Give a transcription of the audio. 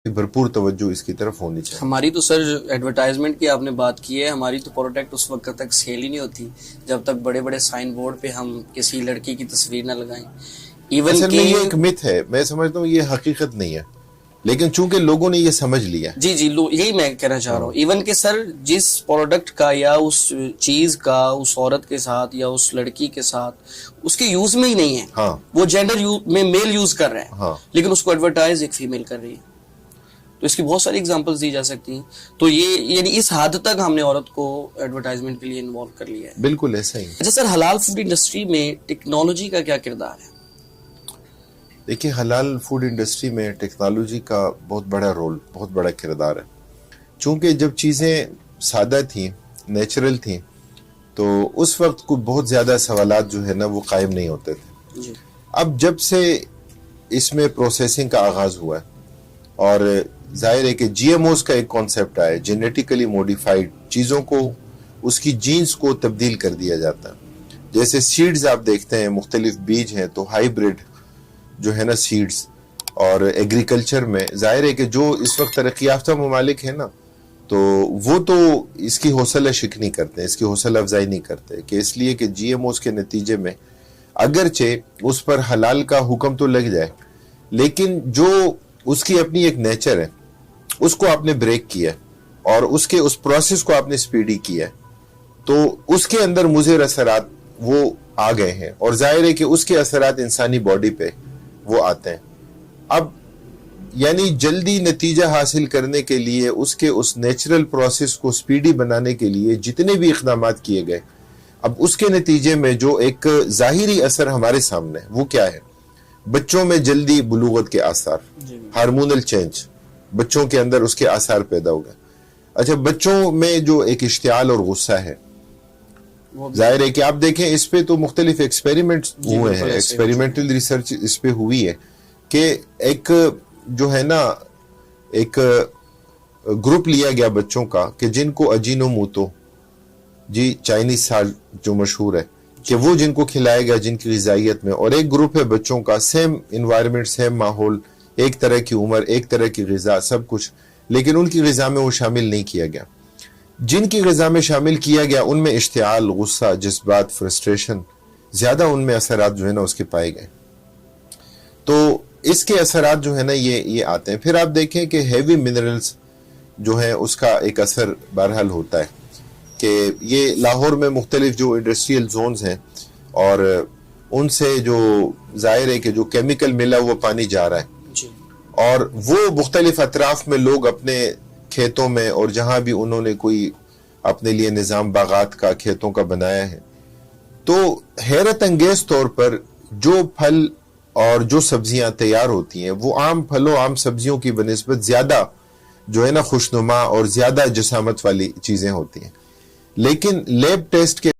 بھرپور توجہ اس کی طرف ہونی چاہیے. ہماری تو سر ایڈورٹائزمنٹ کی آپ نے بات کی ہے، ہماری تو پروڈکٹ اس وقت تک سیل ہی نہیں ہوتی جب تک بڑے بڑے سائن بورڈ پہ ہم کسی لڑکی کی تصویر نہ لگائیں. ایون اصل کہ میں یہ ایک مت ہے، میں سمجھتا ہوں یہ حقیقت نہیں ہے، لیکن چونکہ لوگوں نے یہ سمجھ لیا. جی یہی میں کہنا چاہ رہا ہوں. ایون کہ سر جس پروڈکٹ کا یا اس چیز کا اس عورت کے ساتھ یا اس لڑکی کے ساتھ اس کے یوز میں ہی نہیں ہے. ہاں وہ جینڈر میں میل یوز کر رہا ہے. ہاں لیکن اس کو ایڈورٹائز ایک فیمیل کر رہی ہے. تو اس کی بہت ساری ایگزامپلز دی جا سکتی ہیں. تو یہ یعنی اس حد تک ہم نے عورت کو ایڈورٹائزمنٹ کے لیے انوالو کر لیا ہے. بالکل ایسا ہی. اچھا سر، حلال فوڈ انڈسٹری میں ٹیکنالوجی کا کیا کردار ہے؟ دیکھیے، حلال فوڈ انڈسٹری میں ٹیکنالوجی کا بہت بڑا رول، بہت بڑا کردار ہے. چونکہ جب چیزیں سادہ تھیں، نیچرل تھیں، تو اس وقت کوئی بہت زیادہ سوالات جو ہے نا وہ قائم نہیں ہوتے تھے. جی. اب جب سے اس میں پروسیسنگ کا آغاز ہوا ہے اور ظاہر ہے کہ جی ایم اوز کا ایک کانسیپٹ آیا، جینیٹیکلی موڈیفائڈ چیزوں کو، اس کی جینز کو تبدیل کر دیا جاتا ہے. جیسے سیڈز آپ دیکھتے ہیں، مختلف بیج ہیں، تو ہائیبرڈ جو ہے نا سیڈز، اور ایگریکلچر میں ظاہر ہے کہ جو اس وقت ترقی یافتہ ممالک ہیں نا، تو وہ تو اس کی حوصلہ شکنی کرتے ہیں، اس کی حوصلہ افزائی نہیں کرتے، کہ اس لیے کہ جی ایم اوز کے نتیجے میں اگرچہ اس پر حلال کا حکم تو لگ جائے، لیکن جو اس کی اپنی ایک نیچر ہے اس کو آپ نے بریک کیا اور اس کے اس پروسیس کو آپ نے سپیڈی کیا، تو اس کے اندر مضر اثرات وہ آ گئے ہیں، اور ظاہر ہے کہ اس کے اثرات انسانی باڈی پہ وہ آتے ہیں. اب یعنی جلدی نتیجہ حاصل کرنے کے لیے، اس کے اس نیچرل پروسیس کو سپیڈی بنانے کے لیے جتنے بھی اقدامات کیے گئے، اب اس کے نتیجے میں جو ایک ظاہری اثر ہمارے سامنے ہے وہ کیا ہے؟ بچوں میں جلدی بلوغت کے آثار، ہارمونل چینج، بچوں کے اندر اس کے آثار پیدا ہو گئے. اچھا، بچوں میں جو ایک اشتعال اور غصہ ہے، ظاہر ہے کہ آپ دیکھیں اس پہ تو مختلف ایکسپیریمنٹ ہوئے ہیں، ایکسپیریمنٹل ریسرچ اس پہ ہوئی ہے، کہ ایک جو ہے نا ایک گروپ لیا گیا بچوں کا کہ جن کو اجینو موتو، جی چائنیز سالٹ جو مشہور ہے، کہ وہ جن کو کھلایا گیا جن کی غذائیت میں، اور ایک گروپ ہے بچوں کا سیم انوائرمنٹ، سیم ماحول، ایک طرح کی عمر، ایک طرح کی غذا، سب کچھ، لیکن ان کی غذا میں وہ شامل نہیں کیا گیا. جن کی غذا میں شامل کیا گیا ان میں اشتعال، غصہ، جذبات، فرسٹریشن زیادہ ان میں اثرات جو ہے نا اس کے پائے گئے. تو اس کے اثرات جو ہے نا یہ آتے ہیں. پھر آپ دیکھیں کہ ہیوی منرلز جو ہیں اس کا ایک اثر بہرحال ہوتا ہے، کہ یہ لاہور میں مختلف جو انڈسٹریل زونز ہیں، اور ان سے جو ظاہر ہے کہ جو کیمیکل ملا وہ پانی جا رہا ہے، اور وہ مختلف اطراف میں لوگ اپنے کھیتوں میں، اور جہاں بھی انہوں نے کوئی اپنے لیے نظام باغات کا، کھیتوں کا بنایا ہے، تو حیرت انگیز طور پر جو پھل اور جو سبزیاں تیار ہوتی ہیں وہ عام پھلوں، عام سبزیوں کی بنسبت زیادہ جو ہے نا خوشنما اور زیادہ جسامت والی چیزیں ہوتی ہیں. لیکن لیب ٹیسٹ کے